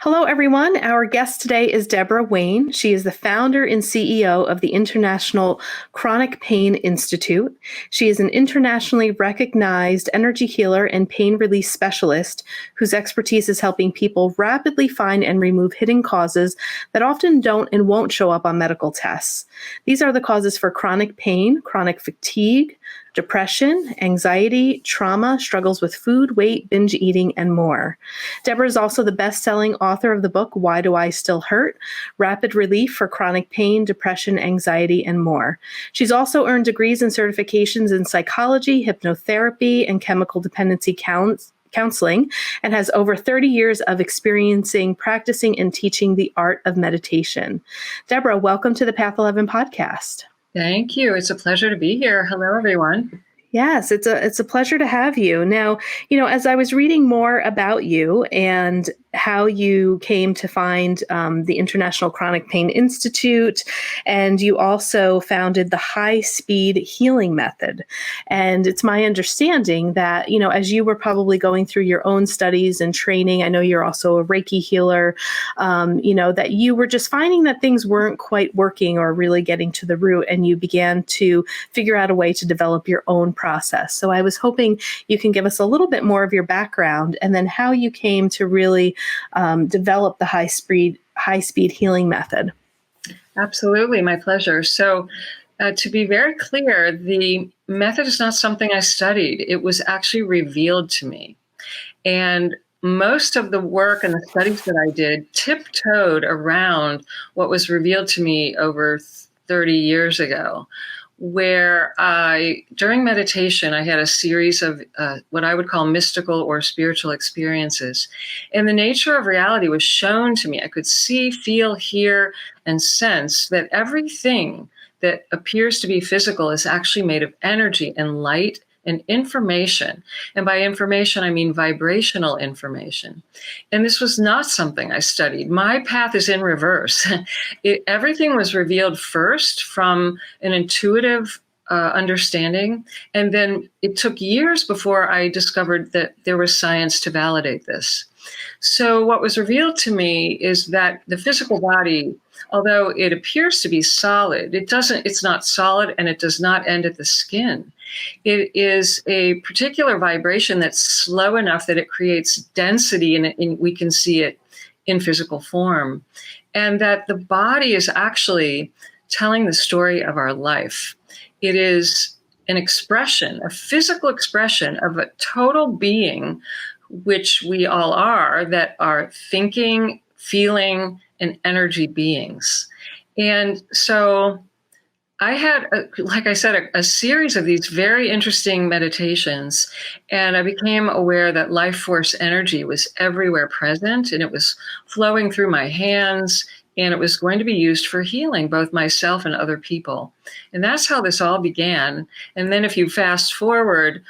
Hello, everyone. Our guest today is Debra Wayne. She is the founder and CEO of the International Chronic Pain Institute. She is an internationally recognized energy healer and pain release specialist whose expertise is helping people rapidly find and remove hidden causes that often don't and won't show up on medical tests. These are the causes for chronic pain, chronic fatigue, depression, anxiety, trauma, struggles with food, weight, binge eating, and more. Debra is also the best-selling author of the book, Why Do I Still Hurt? Rapid Relief for Chronic Pain, Depression, Anxiety, and More. She's also earned degrees and certifications in psychology, hypnotherapy, and chemical dependency counseling, and has over 30 years of experiencing, practicing, and teaching the art of meditation. Debra, welcome to the Path 11 podcast. Thank you. It's a pleasure to be here. Hello, everyone. Yes, it's a pleasure to have you. Now, as I was reading more about you and how you came to find the International Chronic Pain Institute, and you also founded the High Speed Healing Method. And it's my understanding that, as you were probably going through your own studies and training, I know you're also a Reiki healer, that you were just finding that things weren't quite working or really getting to the root, and you began to figure out a way to develop your own process. So I was hoping you can give us a little bit more of your background and then how you came to really develop the high speed healing method. Absolutely. My pleasure. So to be very clear, the method is not something I studied. It was actually revealed to me. And most of the work and the studies that I did tiptoed around what was revealed to me over 30 years ago, where during meditation, I had a series of what I would call mystical or spiritual experiences. And the nature of reality was shown to me. I could see, feel, hear, and sense that everything that appears to be physical is actually made of energy and light and information. And by information, I mean vibrational information. And this was not something I studied. My path is in reverse. Everything was revealed first from an intuitive understanding. And then it took years before I discovered that there was science to validate this. So what was revealed to me is that the physical body, although it appears to be solid, it's not solid, and it does not end at the skin. It is a particular vibration that's slow enough that it creates density, and we can see it in physical form. And that the body is actually telling the story of our life. It is an expression, a physical expression of a total being, which we all are, that are thinking, feeling, and energy beings. And so I had, like I said, a series of these very interesting meditations, and I became aware that life force energy was everywhere present, and it was flowing through my hands, and it was going to be used for healing both myself and other people. And that's how this all began. And then if you fast forward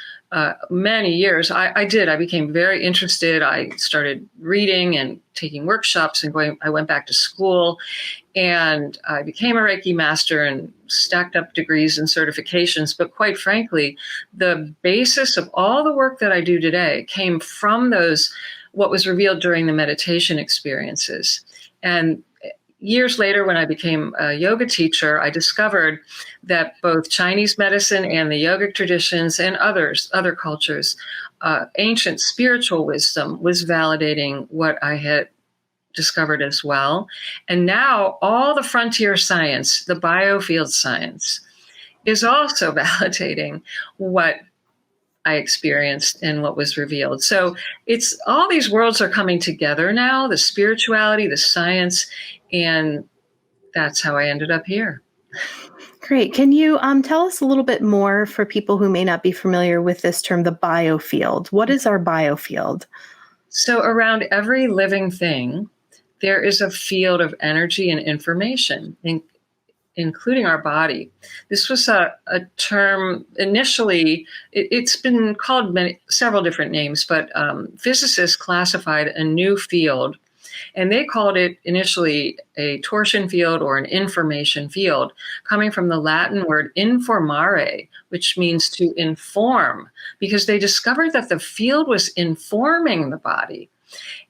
many years, I became very interested. I started reading and taking workshops and I went back to school, and I became a Reiki master and stacked up degrees and certifications. But quite frankly, the basis of all the work that I do today came from what was revealed during the meditation experiences. And years later, when I became a yoga teacher, I discovered that both Chinese medicine and the yogic traditions and other cultures, ancient spiritual wisdom was validating what I had discovered as well. And now all the frontier science, the Biofield science, is also validating what I experienced and what was revealed. So it's all these worlds are coming together now, the spirituality, the science, and that's how I ended up here. Great. Can you tell us a little bit more for people who may not be familiar with this term, the biofield? What is our biofield? So around every living thing, there is a field of energy and information, including our body. This was a term initially, it's been called several different names, but physicists classified a new field, and they called it initially a torsion field or an information field, coming from the Latin word informare, which means to inform, because they discovered that the field was informing the body.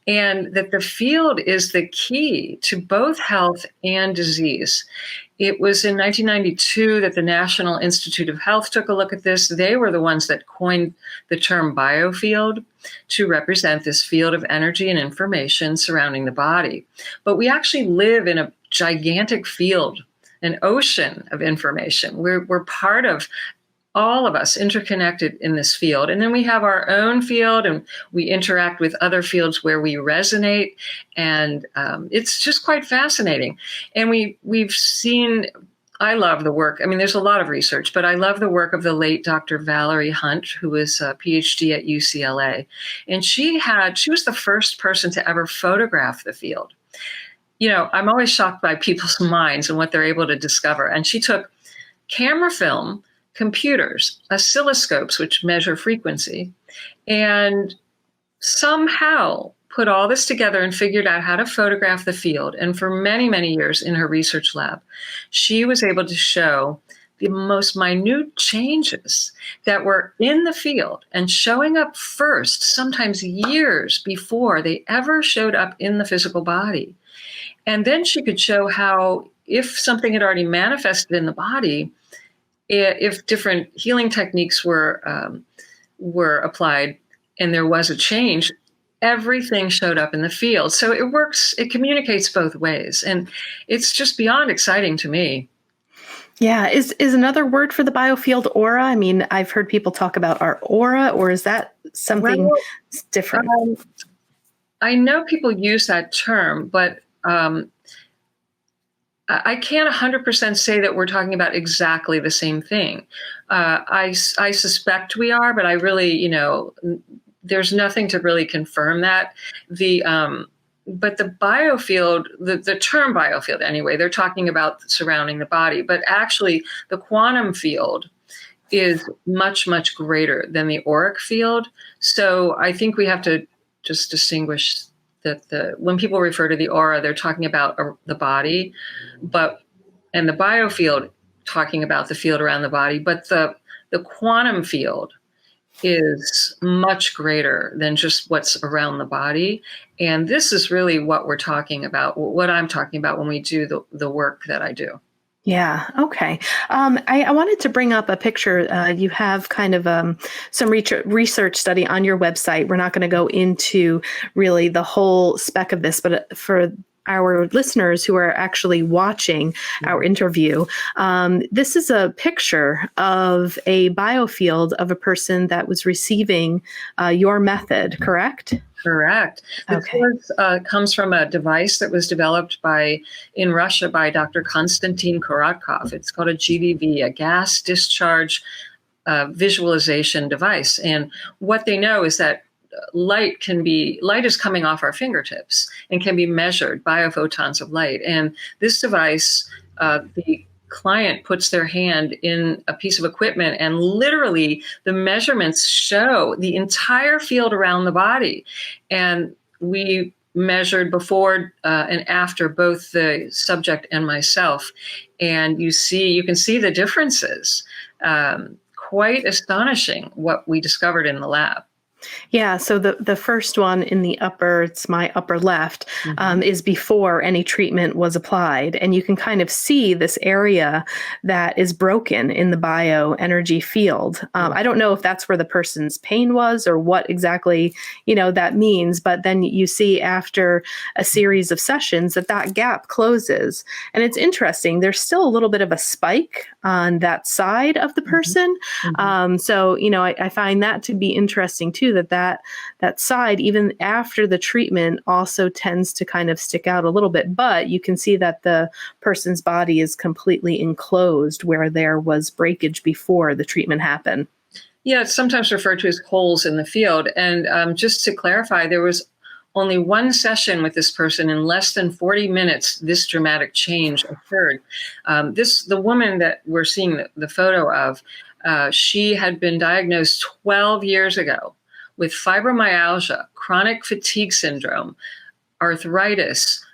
and that the field is the key to both health and disease. It was in 1992 that the National Institute of Health took a look at this. They were the ones that coined the term biofield to represent this field of energy and information surrounding the body. But we actually live in a gigantic field, an ocean of information. We're part of all of us interconnected in this field. And then we have our own field, and we interact with other fields where we resonate. And it's just quite fascinating. And we've seen, I love the work. I mean, there's a lot of research, but I love the work of the late Dr. Valerie Hunt, who was a PhD at UCLA. And she was the first person to ever photograph the field. You know, I'm always shocked by people's minds and what they're able to discover. And she took camera film, computers, oscilloscopes, which measure frequency, and somehow put all this together and figured out how to photograph the field. And for many, many years in her research lab, she was able to show the most minute changes that were in the field and showing up first, sometimes years before they ever showed up in the physical body. And then she could show how, if something had already manifested in the body, if different healing techniques were applied and there was a change, everything showed up in the field. So it works, it communicates both ways. And it's just beyond exciting to me. Yeah. Is another word for the biofield aura? I mean, I've heard people talk about our aura, or is that something different? I know people use that term, but I can't 100% say that we're talking about exactly the same thing. I suspect we are, but I really, there's nothing to really confirm that. But the biofield, the term biofield anyway, they're talking about surrounding the body, but actually the quantum field is much, much greater than the auric field. So I think we have to just distinguish that when people refer to the aura, they're talking about the body, and the biofield talking about the field around the body, but the quantum field is much greater than just what's around the body. And this is really what we're talking about, what I'm talking about when we do the work that I do. Yeah. Okay. I wanted to bring up a picture. You have kind of some research study on your website. We're not going to go into really the whole spec of this, but for our listeners who are actually watching our interview, this is a picture of a biofield of a person that was receiving your method, correct? Correct. This comes from a device that was developed in Russia by Dr. Konstantin Korotkov. It's called a GDV, a gas discharge visualization device. And what they know is that light is coming off our fingertips and can be measured, biophotons of light. And this device, the client puts their hand in a piece of equipment, and literally the measurements show the entire field around the body. And we measured before and after both the subject and myself. And you can see the differences. Quite astonishing what we discovered in the lab. Yeah. So the first one in the it's my upper left, is before any treatment was applied. And you can kind of see this area that is broken in the bioenergy field. I don't know if that's where the person's pain was or what exactly, that means. But then you see after a series of sessions that gap closes. And it's interesting. There's still a little bit of a spike on that side of the person. So, I find that to be interesting too, that side, even after the treatment, also tends to kind of stick out a little bit. But you can see that the person's body is completely enclosed where there was breakage before the treatment happened. Yeah, it's sometimes referred to as holes in the field. And just to clarify, there was only one session with this person. In less than 40 minutes, this dramatic change occurred. The woman that we're seeing the photo of, she had been diagnosed 12 years ago with fibromyalgia, chronic fatigue syndrome, arthritis,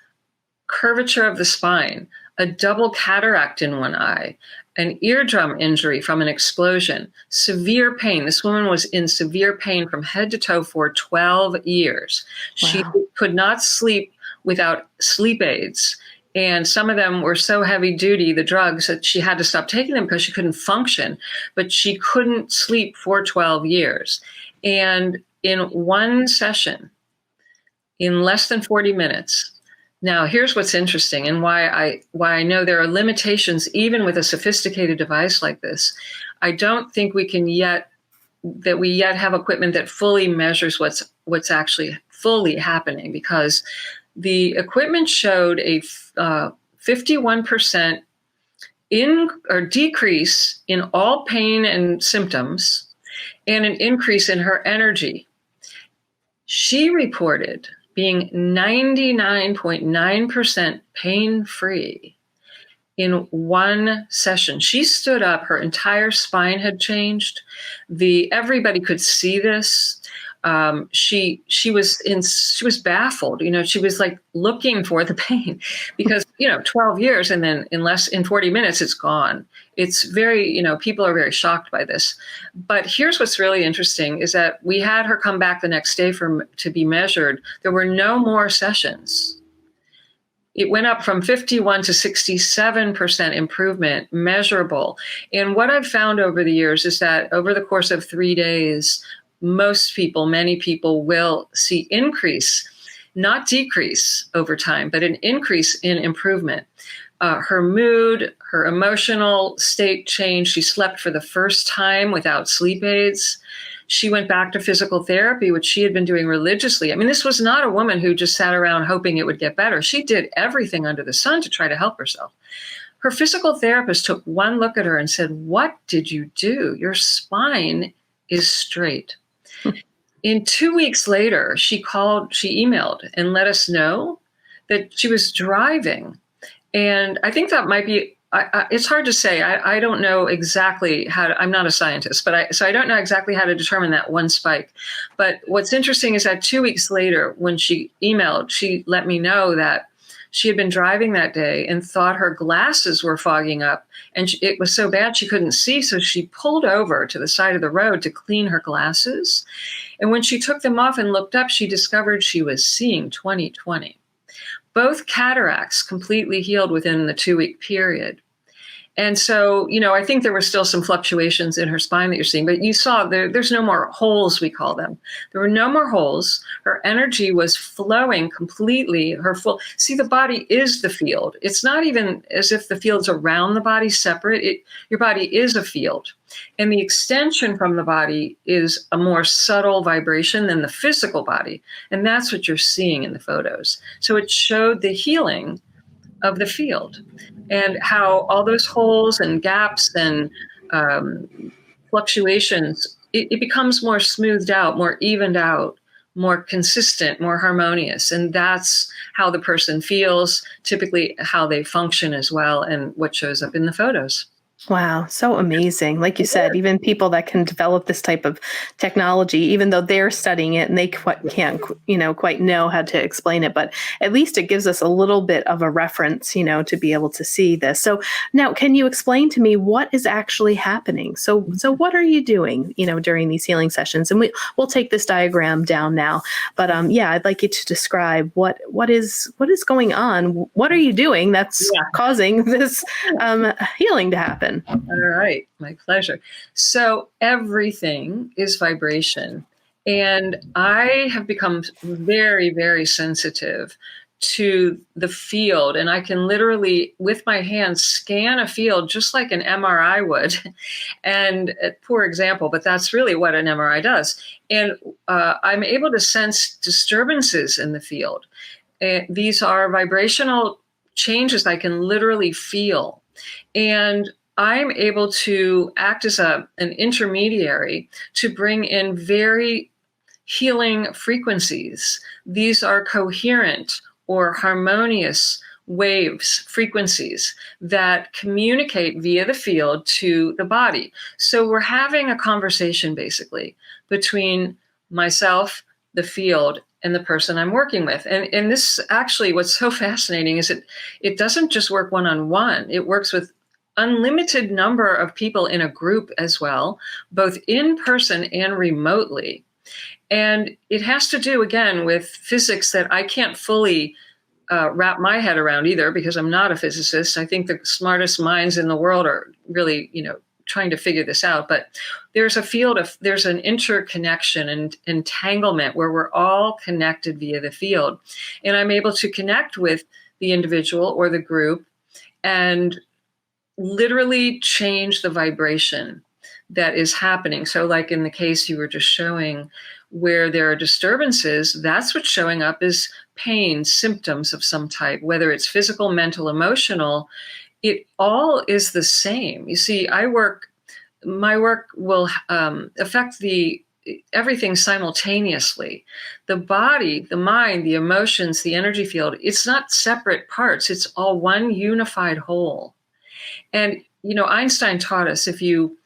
curvature of the spine, a double cataract in one eye, an eardrum injury from an explosion, severe pain. This woman was in severe pain from head to toe for 12 years. She Wow. could not sleep without sleep aids. And some of them were so heavy duty, the drugs, that she had to stop taking them because she couldn't function. But she couldn't sleep for 12 years. And in one session, in less than 40 minutes. Now, here's what's interesting and why I know there are limitations even with a sophisticated device like this. I don't think we yet have equipment that fully measures what's actually fully happening, because the equipment showed a 51% decrease in all pain and symptoms and an increase in her energy. She reported being 99.9% pain-free in one session. She stood up, her entire spine had changed. Everybody could see this. She was baffled. She was like looking for the pain because 12 years and then in 40 minutes it's gone. It's very, people are very shocked by this. But here's what's really interesting is that we had her come back the next day to be measured. There were no more sessions. It went up from 51 to 67% improvement, measurable. And what I've found over the years is that over the course of 3 days, many people will see increase, not decrease over time, but an increase in improvement. Her mood, her emotional state changed. She slept for the first time without sleep aids. She went back to physical therapy, which she had been doing religiously. I mean, this was not a woman who just sat around hoping it would get better. She did everything under the sun to try to help herself. Her physical therapist took one look at her and said, "What did you do? Your spine is straight." In 2 weeks later, she emailed and let us know that she was driving. And I think that might be, it's hard to say. I don't know exactly I'm not a scientist, so I don't know exactly how to determine that one spike. But what's interesting is that 2 weeks later, when she emailed, she let me know that she had been driving that day and thought her glasses were fogging up. And it was so bad she couldn't see. So she pulled over to the side of the road to clean her glasses. And when she took them off and looked up, she discovered she was seeing 20/20. Both cataracts completely healed within the 2-week period. And so, I think there were still some fluctuations in her spine that you're seeing, but you saw there's no more holes, we call them. There were no more holes. Her energy was flowing completely. The body is the field. It's not even as if the field's around the body separate. Your body is a field. And the extension from the body is a more subtle vibration than the physical body. And that's what you're seeing in the photos. So it showed the healing of the field and how all those holes and gaps and fluctuations, it becomes more smoothed out, more evened out, more consistent, more harmonious. And that's how the person feels, typically how they function as well, and what shows up in the photos. Wow, so amazing. Like you said, even people that can develop this type of technology, even though they're studying it and they can't, quite know how to explain it, but at least it gives us a little bit of a reference, to be able to see this. So now, can you explain to me what is actually happening? So what are you doing, during these healing sessions? And we'll take this diagram down now, but I'd like you to describe what is going on. What are you doing that's causing this healing to happen? All right. My pleasure. So everything is vibration. And I have become very, very sensitive to the field. And I can literally, with my hands, scan a field just like an MRI would. And poor example, but that's really what an MRI does. And I'm able to sense disturbances in the field. These are vibrational changes I can literally feel. And I'm able to act as an intermediary to bring in very healing frequencies. These are coherent or harmonious waves, frequencies that communicate via the field to the body. So we're having a conversation basically between myself, the field and the person I'm working with. And this actually, what's so fascinating is it doesn't just work one-on-one. It works with unlimited number of people in a group as well, both in person and remotely. And it has to do, again, with physics that I can't fully wrap my head around either, because I'm not a physicist. I think the smartest minds in the world are really, trying to figure this out. But there's an interconnection and entanglement where we're all connected via the field. And I'm able to connect with the individual or the group and literally change the vibration that is happening. So like in the case you were just showing, where there are disturbances, that's what's showing up is pain, symptoms of some type, whether it's physical, mental, emotional. It all is the same. You see, my work will affect everything simultaneously. The body, the mind, the emotions, the energy field, it's not separate parts. It's all one unified whole. And, Einstein taught us if you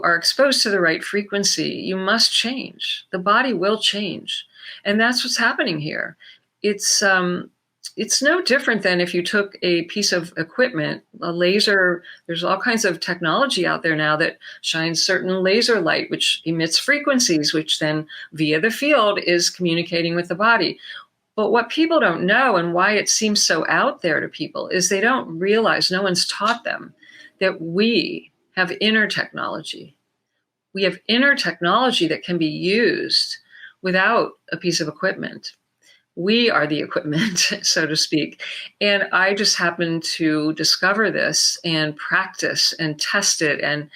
are exposed to the right frequency, you must change. The body will change. And that's what's happening here. It's no different than if you took a piece of equipment, a laser. There's all kinds of technology out there now that shines certain laser light, which emits frequencies, which then via the field is communicating with the body. But what people don't know, and why it seems so out there to people, is they don't realize, no one's taught them, that we have inner technology. We have inner technology that can be used without a piece of equipment. We are the equipment, so to speak. And I just happened to discover this and practice and test it. And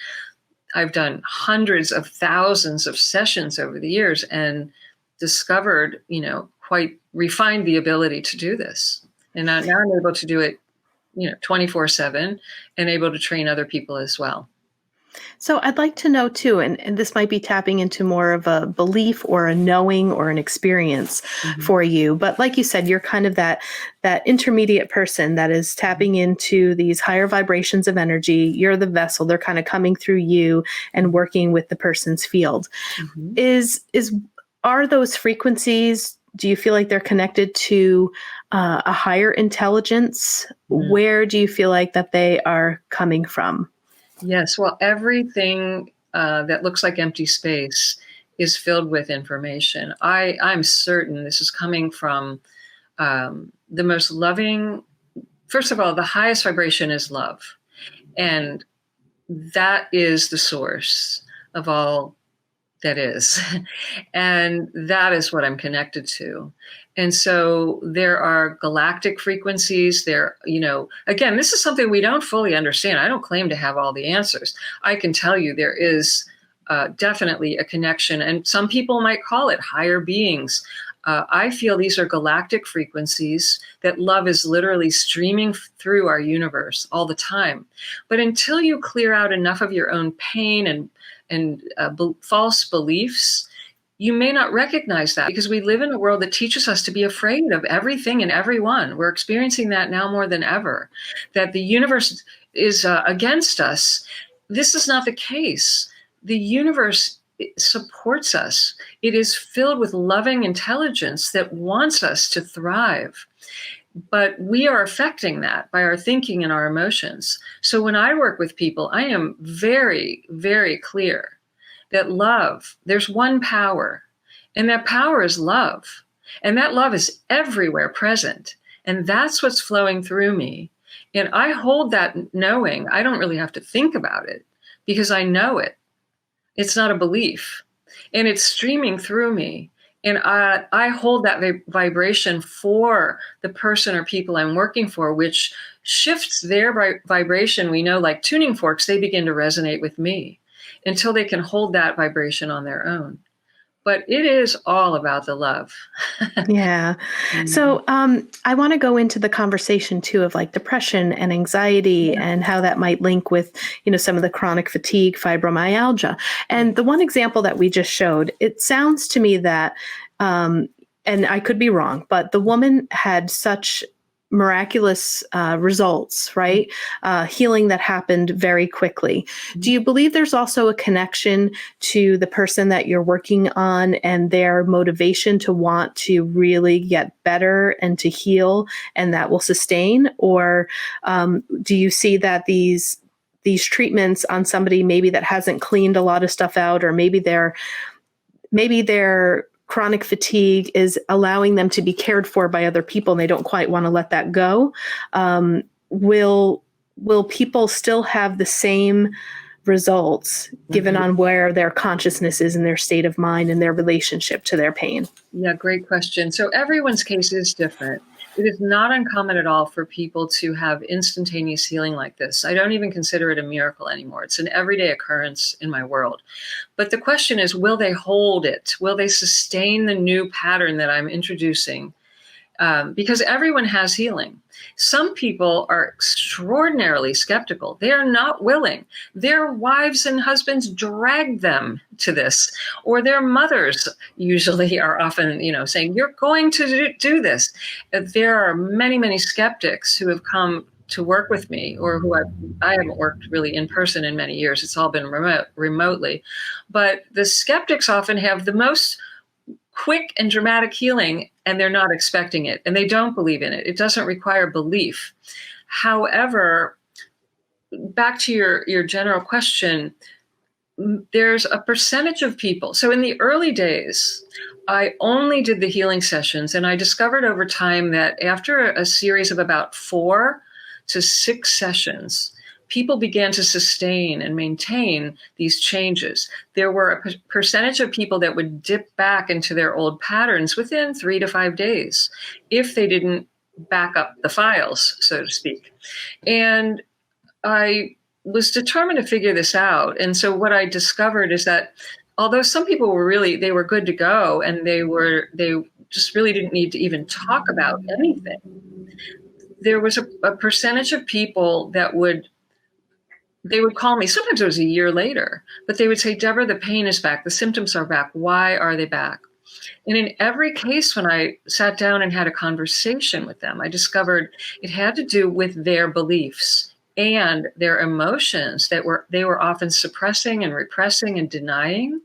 I've done hundreds of thousands of sessions over the years and discovered, quite refined the ability to do this. And now I'm able to do it 24/7 and able to train other people as well. So I'd like to know too, and this might be tapping into more of a belief or a knowing or an experience for you. But like you said, you're kind of that intermediate person that is tapping into these higher vibrations of energy. You're the vessel. They're kind of coming through you and working with the person's field. Are those frequencies, do you feel like they're connected to a higher intelligence? Where do you feel like that they are coming from? Yes, well, everything that looks like empty space is filled with information. I'm certain this is coming from the most loving. First of all, the highest vibration is love. And that is the source of all that is. And that is what I'm connected to. And so there are galactic frequencies there, again, this is something we don't fully understand. I don't claim to have all the answers. I can tell you there is definitely a connection, and some people might call it higher beings. I feel these are galactic frequencies that love is literally streaming through our universe all the time. But until you clear out enough of your own pain and false beliefs, you may not recognize that, because we live in a world that teaches us to be afraid of everything and everyone. We're experiencing that now more than ever, that the universe is against us. This is not the case. The universe supports us. It is filled with loving intelligence that wants us to thrive. But we are affecting that by our thinking and our emotions. So when I work with people, I am very, very clear that love, there's one power, and that power is love. And that love is everywhere present. And that's what's flowing through me. And I hold that knowing. I don't really have to think about it because I know it. It's not a belief. And it's streaming through me. And I hold that vibration for the person or people I'm working for, which shifts their vibration. We know, like tuning forks, they begin to resonate with me until they can hold that vibration on their own. But it is all about the love. Yeah. So I want to go into the conversation too of like depression and anxiety and how that might link with, some of the chronic fatigue, fibromyalgia. And the one example that we just showed, it sounds to me that, and I could be wrong, but the woman had such miraculous results, right? Healing that happened very quickly. Do you believe there's also a connection to the person that you're working on and their motivation to want to really get better and to heal, and that will sustain? Or do you see that these treatments on somebody maybe that hasn't cleaned a lot of stuff out, or maybe their chronic fatigue is allowing them to be cared for by other people and they don't quite want to let that go? Will people still have the same results given on where their consciousness is in their state of mind and their relationship to their pain? Yeah, great question. So everyone's case is different. It is not uncommon at all for people to have instantaneous healing like this. I don't even consider it a miracle anymore. It's an everyday occurrence in my world. But the question is, will they hold it? Will they sustain the new pattern that I'm introducing? Because everyone has healing. Some people are extraordinarily skeptical. They are not willing. Their wives and husbands drag them to this, or their mothers usually are often, saying, you're going to do this. There are many, many skeptics who have come to work with me, or who I haven't worked really in person in many years. It's all been remotely. But the skeptics often have the most quick and dramatic healing, and they're not expecting it, and they don't believe in it. It doesn't require belief. However, back to your general question, there's a percentage of people. So in the early days, I only did the healing sessions, and I discovered over time that after a series of about 4 to 6 sessions, people began to sustain and maintain these changes. There were a percentage of people that would dip back into their old patterns within 3 to 5 days if they didn't back up the files, so to speak. And I was determined to figure this out. And so what I discovered is that although some people they were good to go, and they just really didn't need to even talk about anything, there was a percentage of people that they would call me. Sometimes it was a year later, but they would say, Debra, the pain is back. The symptoms are back. Why are they back? And in every case, when I sat down and had a conversation with them, I discovered it had to do with their beliefs and their emotions that they were often suppressing and repressing and denying.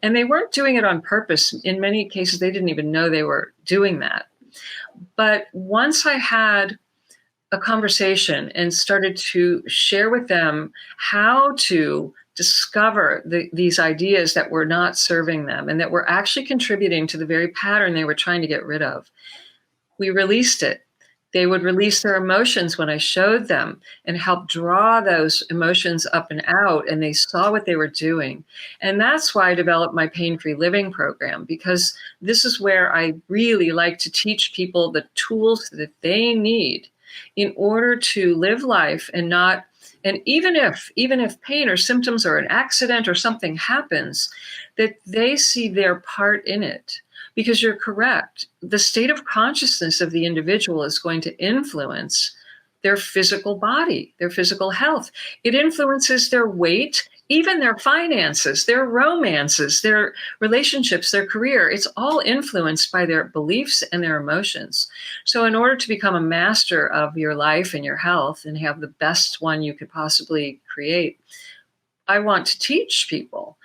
And they weren't doing it on purpose. In many cases, they didn't even know they were doing that. But once I had a conversation and started to share with them how to discover these ideas that were not serving them and that were actually contributing to the very pattern they were trying to get rid of, we released it. They would release their emotions when I showed them and helped draw those emotions up and out, and they saw what they were doing. And that's why I developed my pain-free living program, because this is where I really like to teach people the tools that they need in order to live life and even if pain or symptoms or an accident or something happens, that they see their part in it. Because you're correct, the state of consciousness of the individual is going to influence their physical body, their physical health. It influences their weight, even their finances, their romances, their relationships, their career. It's all influenced by their beliefs and their emotions. So in order to become a master of your life and your health and have the best one you could possibly create, I want to teach people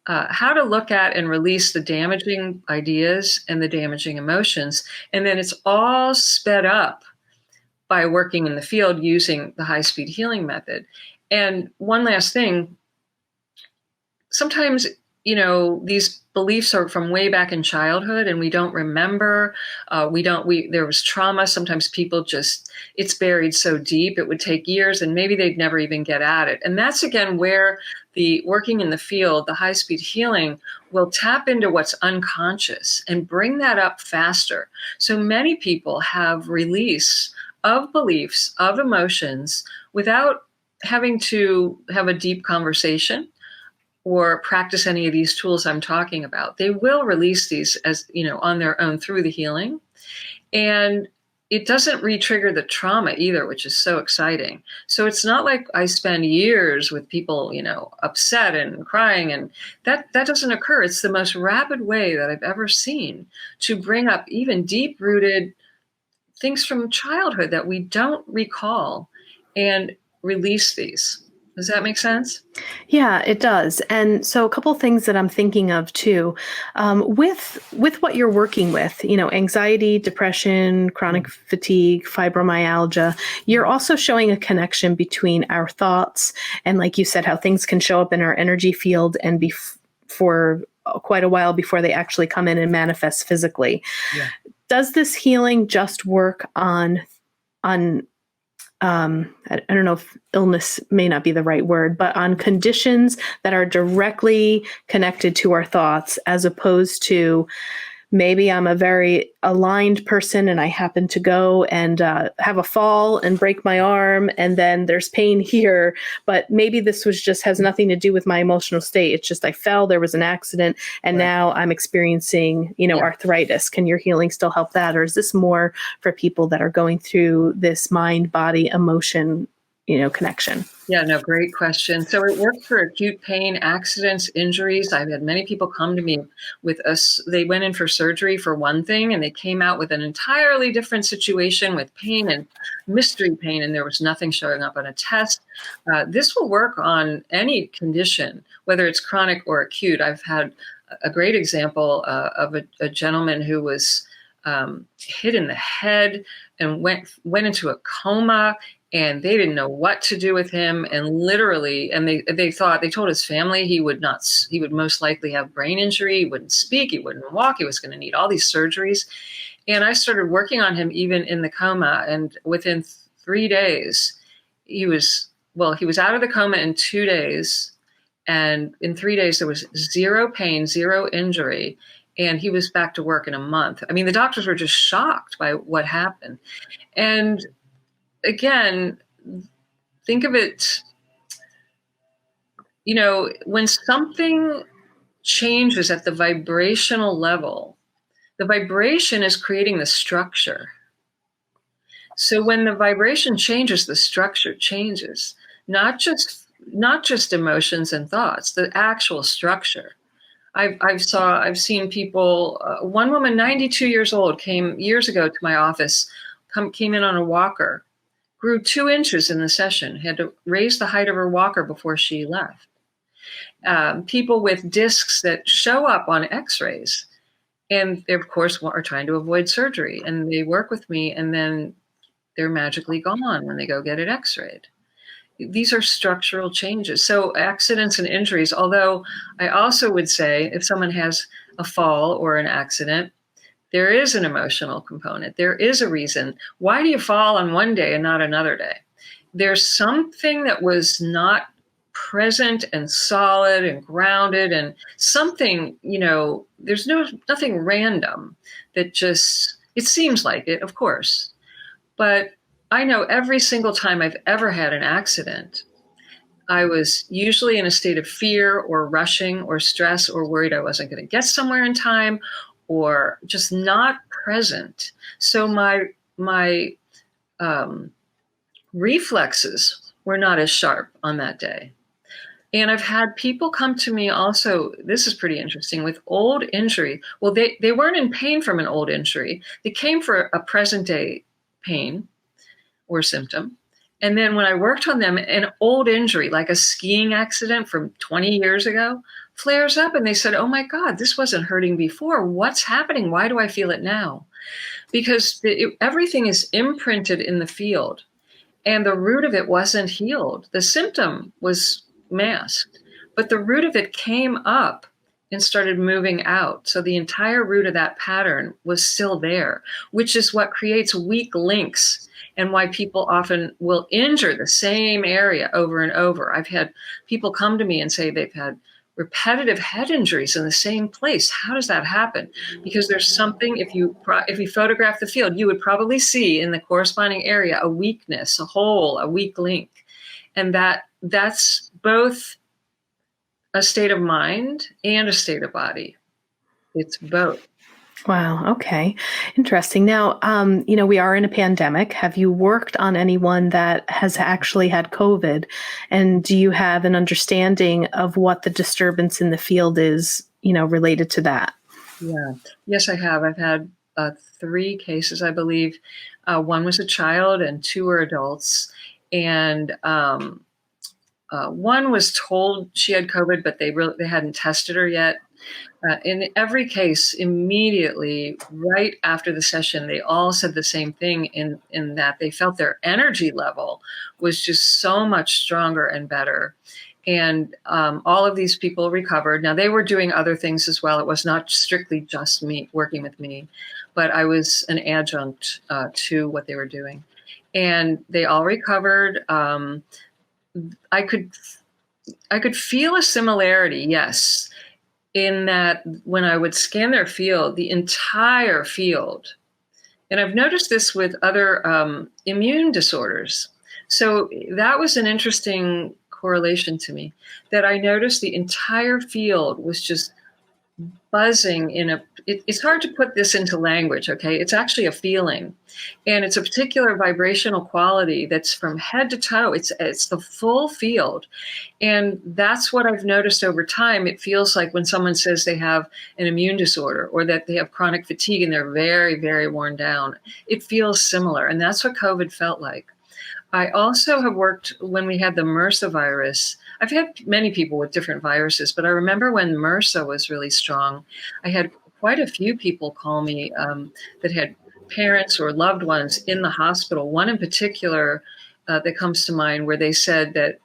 how to look at and release the damaging ideas and the damaging emotions. And then it's all sped up by working in the field using the high-speed healing method. And one last thing, sometimes, these beliefs are from way back in childhood and we don't remember. There was trauma. Sometimes people it's buried so deep, it would take years and maybe they'd never even get at it. And that's again where the working in the field, the high-speed healing will tap into what's unconscious and bring that up faster. So many people have release of beliefs, of emotions, without having to have a deep conversation or practice any of these tools I'm talking about. They will release these as, on their own through the healing. And it doesn't re-trigger the trauma either, which is so exciting. So it's not like I spend years with people, upset and crying, and that doesn't occur. It's the most rapid way that I've ever seen to bring up even deep-rooted things from childhood that we don't recall and release these. Does that make sense? Yeah, it does. And so a couple things that I'm thinking of too, with what you're working with, anxiety, depression, chronic fatigue, fibromyalgia, you're also showing a connection between our thoughts and, like you said, how things can show up in our energy field and be for quite a while before they actually come in and manifest physically. Yeah. Does this healing just work on I don't know if illness may not be the right word, but on conditions that are directly connected to our thoughts, as opposed to maybe I'm a very aligned person and I happen to go and have a fall and break my arm, and then there's pain here, but maybe this has nothing to do with my emotional state. It's just I fell, there was an accident, and Right. now I'm experiencing, arthritis. Can your healing still help that? Or is this more for people that are going through this mind, body, emotion, connection? Yeah, no, great question. So it worked for acute pain, accidents, injuries. I've had many people come to me with us. They went in for surgery for one thing and they came out with an entirely different situation with pain and mystery pain, and there was nothing showing up on a test. This will work on any condition, whether it's chronic or acute. I've had a great example of a gentleman who was hit in the head and went into a coma, and they didn't know what to do with him. And literally, and they told his family he would most likely have brain injury. He wouldn't speak, he wouldn't walk, he was going to need all these surgeries. And I started working on him even in the coma. And within 3 days, he was out of the coma in 2 days. And in 3 days, there was zero pain, zero injury. And he was back to work in a month. I mean, the doctors were just shocked by what happened. And again, think of it, when something changes at the vibrational level, the vibration is creating the structure. So when the vibration changes, the structure changes, not just emotions and thoughts, the actual structure. I've seen people, one woman, 92 years old, came years ago to my office, came in on a walker, grew 2 inches in the session, had to raise the height of her walker before she left. People with discs that show up on x-rays, and they, of course, are trying to avoid surgery, and they work with me, and then they're magically gone when they go get it x-rayed. These are structural changes. So accidents and injuries, although I also would say if someone has a fall or an accident, there is an emotional component. There is a reason. Why do you fall on one day and not another day? There's something that was not present and solid and grounded, and something, there's nothing random that just, it seems like it, of course. But I know every single time I've ever had an accident, I was usually in a state of fear or rushing or stress or worried I wasn't going to get somewhere in time, or just not present. So my reflexes were not as sharp on that day. And I've had people come to me also, this is pretty interesting, with old injury. Well, they weren't in pain from an old injury. They came for a present day pain or symptom. And then when I worked on them, an old injury, like a skiing accident from 20 years ago, flares up, and they said, oh my God, this wasn't hurting before. What's happening? Why do I feel it now? Because everything is imprinted in the field, and the root of it wasn't healed. The symptom was masked, but the root of it came up and started moving out. So the entire root of that pattern was still there, which is what creates weak links and why people often will injure the same area over and over. I've had people come to me and say they've had repetitive head injuries in the same place. How does that happen? Because there's something, if you photograph the field, you would probably see in the corresponding area a weakness, a hole, a weak link. And that's both a state of mind and a state of body. It's both. Wow. Okay. Interesting. Now, we are in a pandemic. Have you worked on anyone that has actually had COVID? And do you have an understanding of what the disturbance in the field is, related to that? Yeah. Yes, I have. I've had three cases, I believe. One was a child and two were adults. And one was told she had COVID, but they hadn't tested her yet. In every case, immediately, right after the session, they all said the same thing in that they felt their energy level was just so much stronger and better. And all of these people recovered. Now, they were doing other things as well. It was not strictly just me working with me, but I was an adjunct to what they were doing. And they all recovered. I could feel a similarity, yes, in that when I would scan their field, the entire field, and I've noticed this with other immune disorders. So that was an interesting correlation to me, that I noticed the entire field was just buzzing it's hard to put this into language, okay? It's actually a feeling. And it's a particular vibrational quality that's from head to toe. It's the full field. And that's what I've noticed over time. It feels like when someone says they have an immune disorder or that they have chronic fatigue and they're very, very worn down, it feels similar. And that's what COVID felt like. I also have worked when we had the MRSA virus. I've had many people with different viruses, but I remember when MRSA was really strong, I had quite a few people call me that had parents or loved ones in the hospital. One in particular that comes to mind where they said that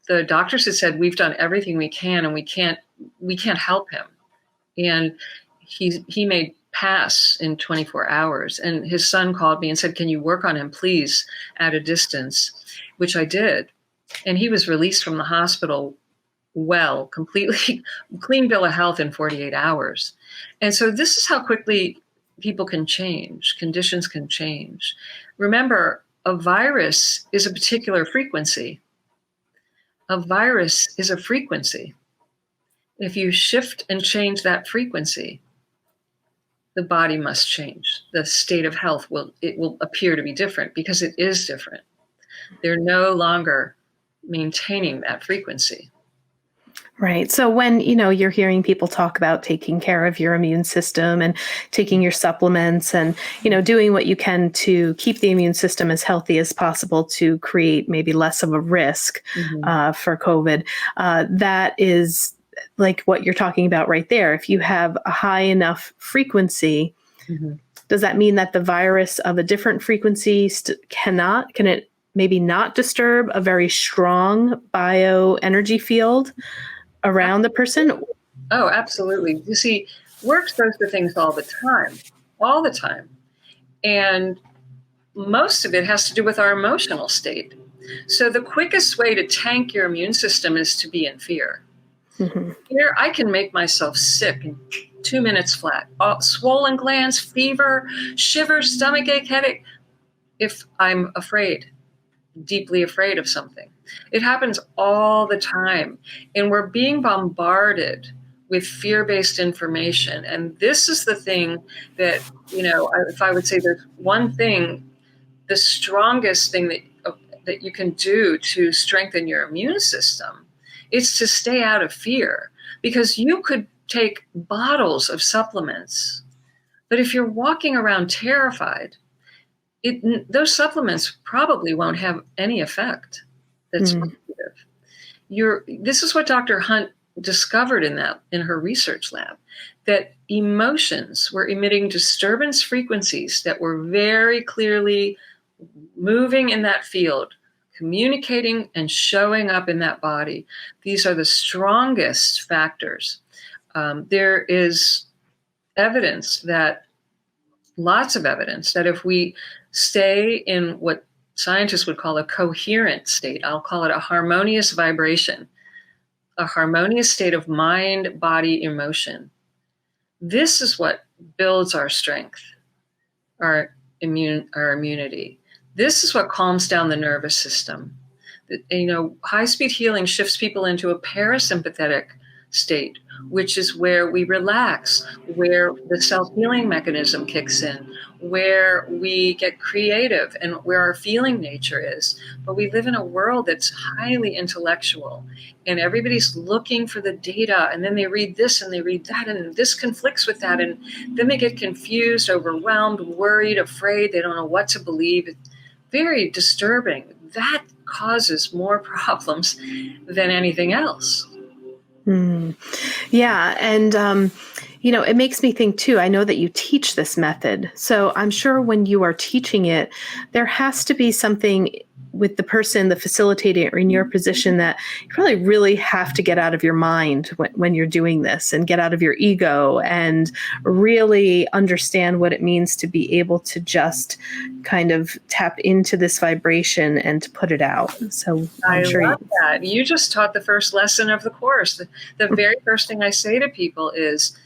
the doctors had said, we've done everything we can and we can't help him. And he made pass in 24 hours. And his son called me and said, can you work on him, please, at a distance, which I did. And he was released from the hospital well, completely clean bill of health in 48 hours. And so this is how quickly people can change, conditions can change. Remember, a virus is a particular frequency. A virus is a frequency. If you shift and change that frequency, the body must change. The state of health will appear to be different because it is different. They're no longer maintaining that frequency. Right. So when, you're hearing people talk about taking care of your immune system and taking your supplements and, doing what you can to keep the immune system as healthy as possible to create maybe less of a risk for COVID, that is like what you're talking about right there. If you have a high enough frequency, does that mean that the virus of a different frequency can it maybe not disturb a very strong bioenergy field around the person? Oh, absolutely. You see, we're exposed to things all the time. And most of it has to do with our emotional state. So the quickest way to tank your immune system is to be in fear. Fear, I can make myself sick in 2 minutes flat. Swollen glands, fever, shivers, stomachache, headache, if I'm afraid, deeply afraid of something. It happens all the time. And we're being bombarded with fear-based information. And this is the thing that, if I would say there's one thing, the strongest thing that you can do to strengthen your immune system, it's to stay out of fear. Because you could take bottles of supplements, but if you're walking around terrified, those supplements probably won't have any effect that's positive. This is what Dr. Hunt discovered in her research lab, that emotions were emitting disturbance frequencies that were very clearly moving in that field, communicating and showing up in that body. These are the strongest factors. There is lots of evidence that if we stay in what scientists would call a coherent state, I'll call it a harmonious vibration, a harmonious state of mind, body, emotion. This is what builds our strength, our immunity. This is what calms down the nervous system. High-speed healing shifts people into a parasympathetic state, which is where we relax, where the self-healing mechanism kicks in, where we get creative and where our feeling nature is. But we live in a world that's highly intellectual, and everybody's looking for the data, and then they read this and they read that, and this conflicts with that, and then they get confused, overwhelmed, worried, afraid. They don't know what to believe. It's very disturbing. That causes more problems than anything else. Yeah. And, it makes me think too, I know that you teach this method. So I'm sure when you are teaching it, there has to be something with the person, the facilitator in your position that you probably really have to get out of your mind when you're doing this and get out of your ego and really understand what it means to be able to just kind of tap into this vibration and to put it out. So I love that. You just taught the first lesson of the course. The very first thing I say to people is,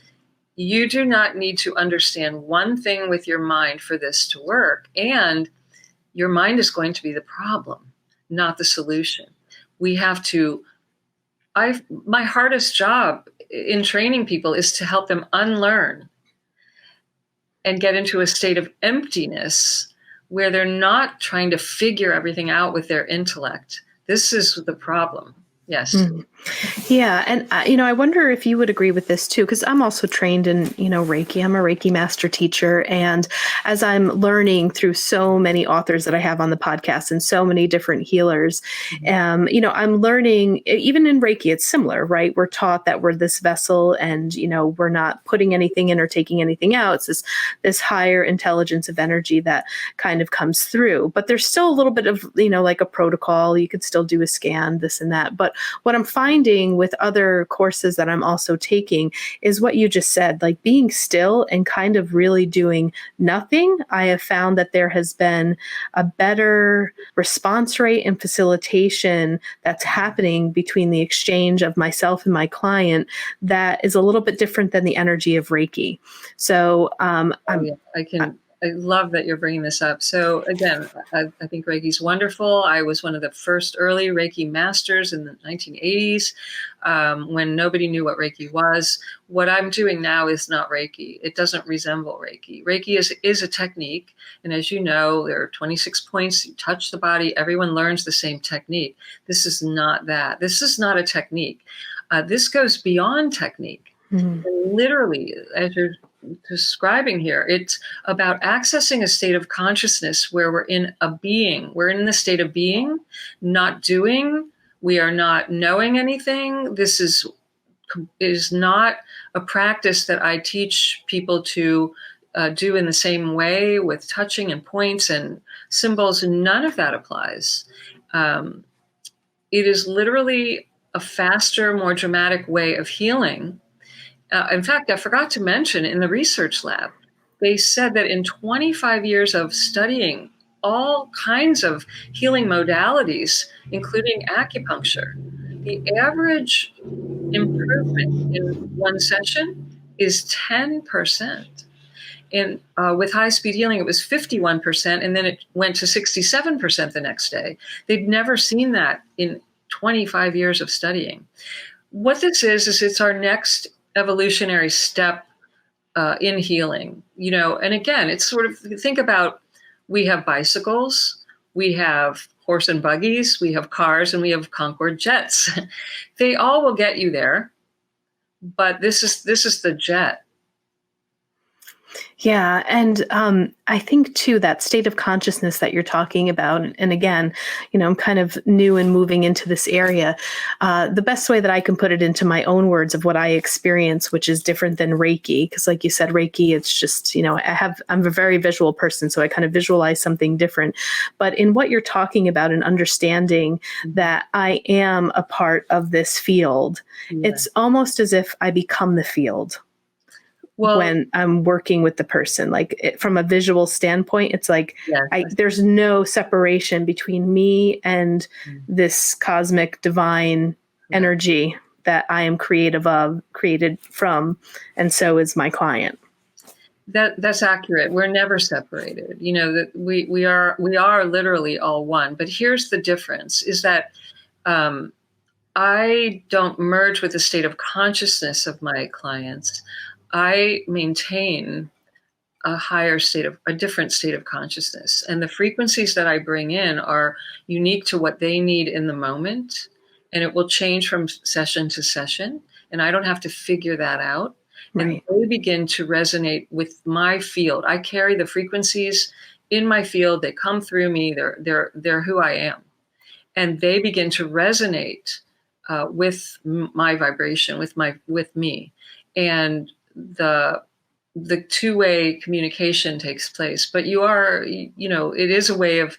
you do not need to understand one thing with your mind for this to work. And your mind is going to be the problem, not the solution. We have to, my hardest job in training people is to help them unlearn and get into a state of emptiness where they're not trying to figure everything out with their intellect. This is the problem. Yes. Yeah. And, I wonder if you would agree with this too, because I'm also trained in, Reiki. I'm a Reiki master teacher. And as I'm learning through so many authors that I have on the podcast and so many different healers, I'm learning, even in Reiki, it's similar, right? We're taught that we're this vessel and, we're not putting anything in or taking anything out. It's this higher intelligence of energy that kind of comes through. But there's still a little bit of, like a protocol. You could still do a scan, this and that. But what I'm finding with other courses that I'm also taking is what you just said, like being still and kind of really doing nothing. I have found that there has been a better response rate and facilitation that's happening between the exchange of myself and my client that is a little bit different than the energy of Reiki. So I love that you're bringing this up. So again, I think Reiki is wonderful. I was one of the first early Reiki masters in the 1980s when nobody knew what Reiki was. What I'm doing now is not Reiki. It doesn't resemble Reiki. Reiki is a technique. And as you know, there are 26 points. You touch the body. Everyone learns the same technique. This is not that. This is not a technique. This goes beyond technique. And literally, as you're describing here, it's about accessing a state of consciousness where we're in a being. We're in the state of being, not doing. We are not knowing anything. This is not a practice that I teach people to do in the same way with touching and points and symbols. None of that applies. It is literally a faster, more dramatic way of healing. In fact, I forgot to mention in the research lab, they said that in 25 years of studying all kinds of healing modalities, including acupuncture, the average improvement in one session is 10%. And with high-speed healing, it was 51%, and then it went to 67% the next day. They'd never seen that in 25 years of studying. What this is it's our next evolutionary step in healing, and again, it's sort of, think about, we have bicycles, we have horse and buggies, we have cars, and we have Concorde jets. They all will get you there, but this is the jet. Yeah. And I think, too, that state of consciousness that you're talking about, and again, I'm kind of new and moving into this area. The best way that I can put it into my own words of what I experience, which is different than Reiki, because like you said, Reiki, it's just, I'm a very visual person, so I kind of visualize something different. But in what you're talking about and understanding that I am a part of this field, it's almost as if I become the field. Well, when I'm working with the person, like from a visual standpoint, it's like there's no separation between me and this cosmic divine energy that I am created from, and so is my client. That's accurate. We're never separated. That we are literally all one. But here's the difference: is that I don't merge with the state of consciousness of my clients. I maintain a different state of consciousness. And the frequencies that I bring in are unique to what they need in the moment. And it will change from session to session. And I don't have to figure that out. And Right. they begin to resonate with my field. I carry the frequencies in my field. They come through me. They're who I am. And they begin to resonate with my vibration, with me. And the two-way communication takes place, but it is a way of,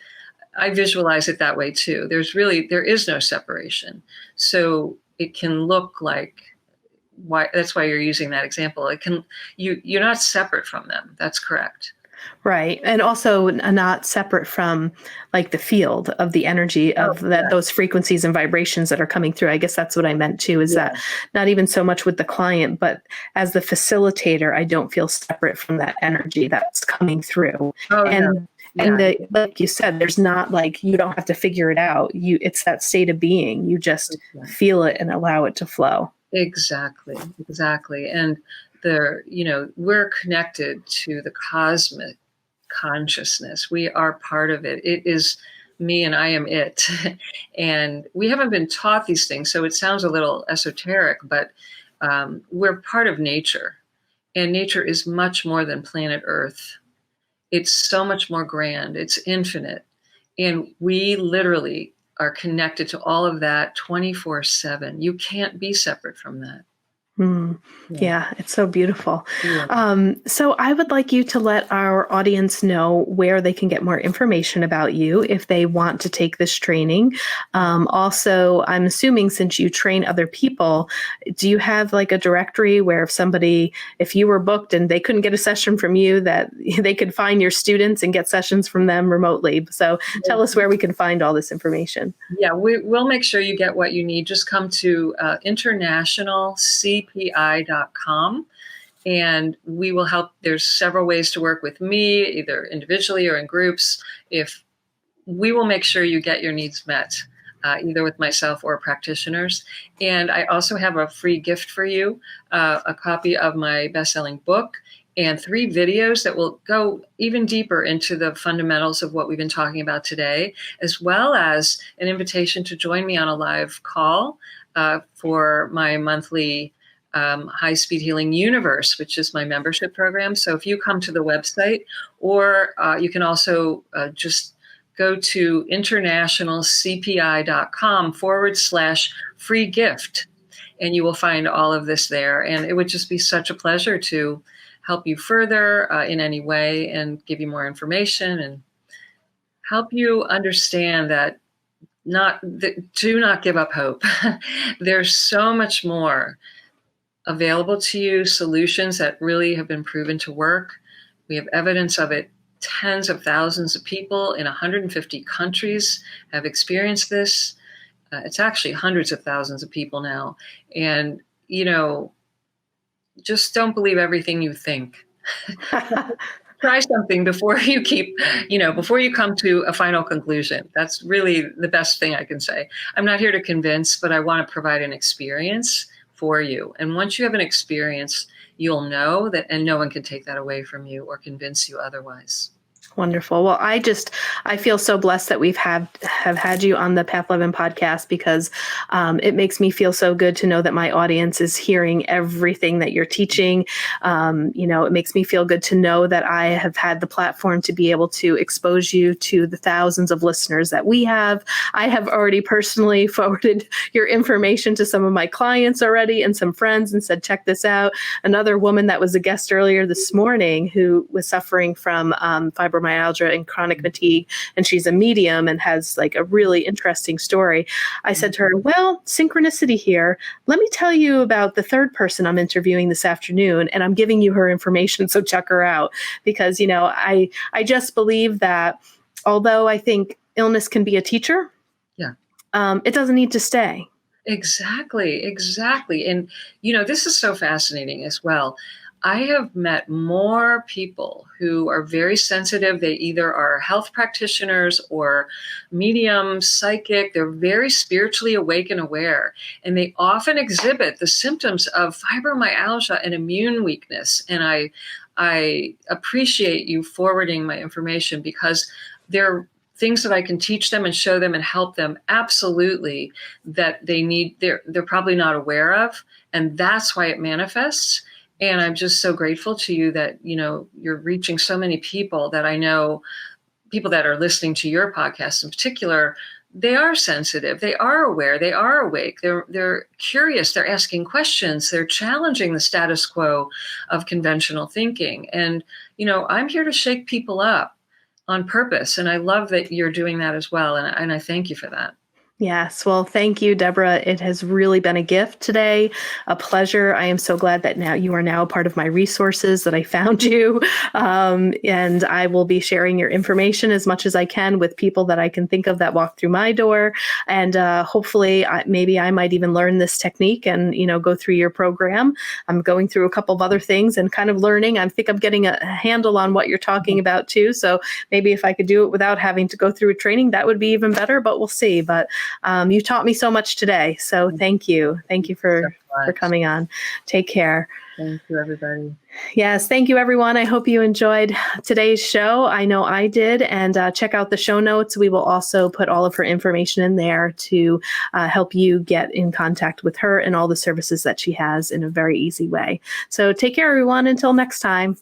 I visualize it that way too. There is no separation. So it can look like, that's why you're using that example. You're not separate from them. That's correct. Right. And also not separate from like the field of the energy of those frequencies and vibrations that are coming through. I guess that's what I meant too, is that not even so much with the client, but as the facilitator, I don't feel separate from that energy that's coming through. And like you said, there's not like, you don't have to figure it out. It's that state of being. You just feel it and allow it to flow. Exactly. And we're connected to the cosmic consciousness. We are part of it. It is me and I am it. And we haven't been taught these things, so it sounds a little esoteric, but we're part of nature. And nature is much more than planet Earth. It's so much more grand. It's infinite. And we literally are connected to all of that 24/7. You can't be separate from that. Yeah, it's so beautiful. So I would like you to let our audience know where they can get more information about you if they want to take this training. Also, I'm assuming since you train other people, do you have like a directory where if you were booked and they couldn't get a session from you, that they could find your students and get sessions from them remotely? So tell us where we can find all this information. Yeah, we'll make sure you get what you need. Just come to internationalcpi.com and we will help. There's several ways to work with me, either individually or in groups. We will make sure you get your needs met, either with myself or practitioners. And I also have a free gift for you, a copy of my best-selling book, and 3 videos that will go even deeper into the fundamentals of what we've been talking about today, as well as an invitation to join me on a live call for my monthly High Speed Healing Universe, which is my membership program. So if you come to the website, or you can also just go to internationalcpi.com/free gift, and you will find all of this there. And it would just be such a pleasure to help you further in any way and give you more information and help you understand that do not give up hope. There's so much more available to you, solutions that really have been proven to work. We have evidence of it. Tens of thousands of people in 150 countries have experienced this. It's actually hundreds of thousands of people now. And, just don't believe everything you think. Try something before you come to a final conclusion. That's really the best thing I can say. I'm not here to convince, but I want to provide an experience for you. And once you have an experience, you'll know that, and no one can take that away from you or convince you otherwise. Wonderful. Well, I feel so blessed that have had you on the Path 11 podcast, because it makes me feel so good to know that my audience is hearing everything that you're teaching. It makes me feel good to know that I have had the platform to be able to expose you to the thousands of listeners that we have. I have already personally forwarded your information to some of my clients already and some friends and said, check this out. Another woman that was a guest earlier this morning who was suffering from fibromyalgia and chronic fatigue, and she's a medium and has like a really interesting story. I said to her, well, synchronicity here. Let me tell you about the third person I'm interviewing this afternoon, and I'm giving you her information, so check her out. Because, I just believe that although I think illness can be a teacher, it doesn't need to stay. Exactly. And, this is so fascinating as well. I have met more people who are very sensitive. They either are health practitioners or mediums, psychic. They're very spiritually awake and aware. And they often exhibit the symptoms of fibromyalgia and immune weakness. And I appreciate you forwarding my information, because they're things that I can teach them and show them and help them absolutely that they're probably not aware of. And that's why it manifests. And I'm just so grateful to you that, you're reaching so many people that I know, people that are listening to your podcast in particular. They are sensitive. They are aware. They are awake. They're curious. They're asking questions. They're challenging the status quo of conventional thinking. And, I'm here to shake people up on purpose. And I love that you're doing that as well. And I thank you for that. Yes. Well, thank you, Debra. It has really been a gift today, a pleasure. I am so glad that now you are now a part of my resources, that I found you. And I will be sharing your information as much as I can with people that I can think of that walk through my door. And hopefully, maybe I might even learn this technique and, go through your program. I'm going through a couple of other things and kind of learning. I think I'm getting a handle on what you're talking about too. So maybe if I could do it without having to go through a training, that would be even better, but we'll see. But you taught me so much today. So thank you. Thank you for coming on. Take care. Thank you, everybody. Yes. Thank you, everyone. I hope you enjoyed today's show. I know I did. And check out the show notes. We will also put all of her information in there to help you get in contact with her and all the services that she has in a very easy way. So take care, everyone. Until next time.